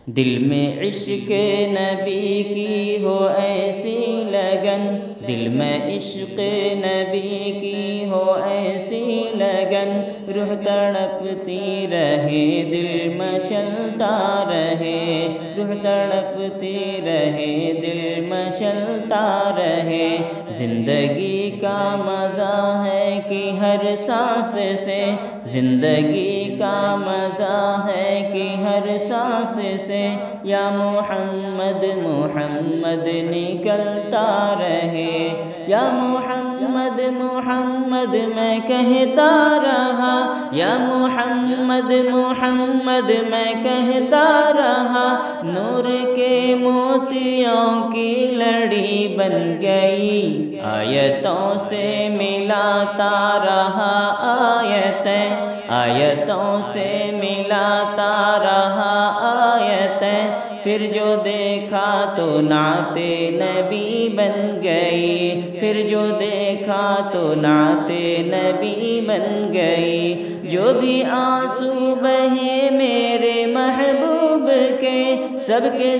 دل میں عشق نبی کی ہو ایسی لگن، دل میں عشق نبی کی ہو ایسی لگن، روح تڑپتی رہے دل مچلتا رہے، روح تڑپتی رہے دل مچلتا رہے۔ زندگی کا مزہ ہے کہ ہر سانس سے، زندگی کا مزہ ہے کہ ہر سانس سے یا محمد محمد نکلتا رہے، یا محمد محمد میں کہتا رہا، یا محمد محمد میں کہتا رہا۔ نور کے موتیوں کی لڑی بن گئی، آیتوں سے ملاتا رہا آیتیں، آیتوں سے ملاتا رہا آیتیں، پھر جو دیکھا تو نعت نبی بن گئی، پھر جو دیکھا تو نعت نبی بن گئی۔ جو بھی آنسو بہے میرے محبوب کے، سب کے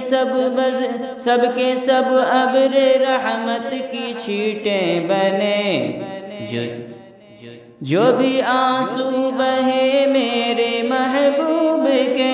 سب ابر رحمت کی چھینٹیں بنے۔ جو بھی آنسو بہے میرے محبوب کے،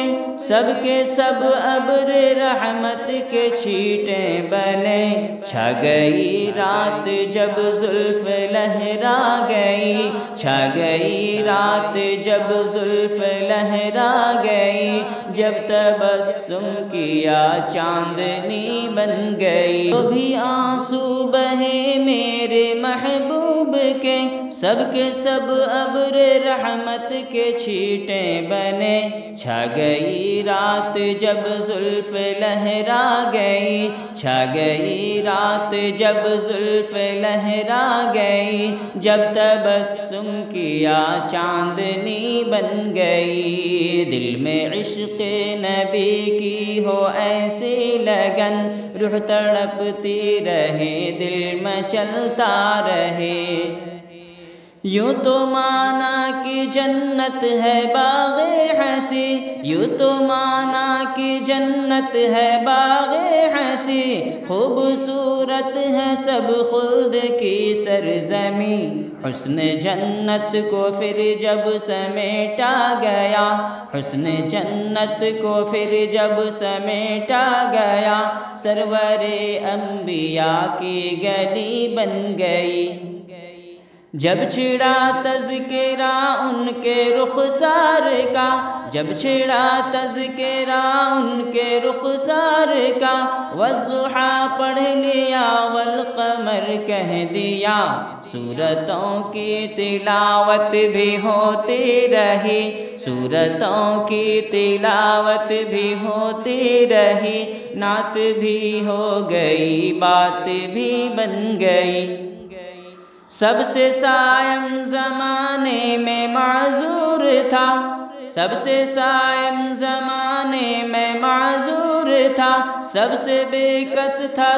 سب ابر رحمت کے چھینٹیں بنے۔ چھا گئی رات جب زلف لہرا گئی، چھا گئی رات جب زلف لہرا گئی، جب تبسم کیا چاندنی بن گئی۔ جو بھی آنسو بہے میرے محبوب کے، سب ابر رحمت کے چھینٹیں بنے۔ چھا گئی رات جب زلف لہرا گئی، چھا گئی رات جب زلف لہرا گئی، جب تبسم کیا چاندنی بن گئی۔ دل میں عشق نبی کی ہو ایسی لگن، روح تڑپتی رہے دل مچلتا رہے۔ یوں تو مانا کہ جنت ہے باغ حسی، یوں تو مانا کہ جنت ہے باغ حسی، خوبصورت ہے سب خلد کی سرزمین۔ حسن جنت کو پھر جب سمیٹا گیا، حسن جنت کو پھر جب سمیٹا گیا، سرور انبیاء کی گلی بن گئی۔ جب چھڑا تذکرہ ان کے رخسار کا، جب چھڑا تذکرہ ان کے رخسار کا، والضحیٰ پڑھ لیا والقمر کہہ دیا، سورتوں کی تلاوت بھی ہوتی رہی، سورتوں کی تلاوت بھی ہوتی رہی، نعت بھی ہو گئی بات بھی بن گئی۔ سب سے سائم زمانے میں معذور تھا، سب سے سائم زمانے میں معذور تھا، سب سے بے کس تھا،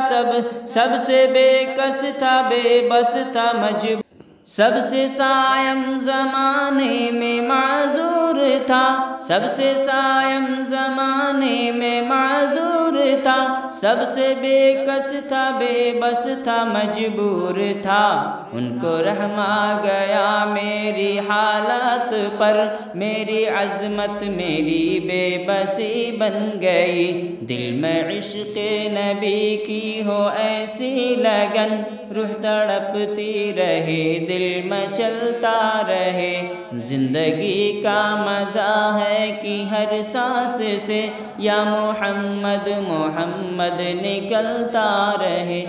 سب سے بے کس تھا، بے بس تھا مجبور۔ سب سے سائم زمانے میں معذور تھا، سب سے سائم زمانے میں معذور تھا، سب سے بے کس تھا، بے بس تھا مجبور تھا۔ ان کو رحم آ گیا میری حالت پر، میری عظمت میری بے بسی بن گئی۔ دل میں عشق نبی کی ہو ایسی لگن، روح تڑپتی رہے دل مچلتا رہے۔ زندگی کا مزہ ہے کہ ہر سانس سے یا محمد محمد نکلتا رہے۔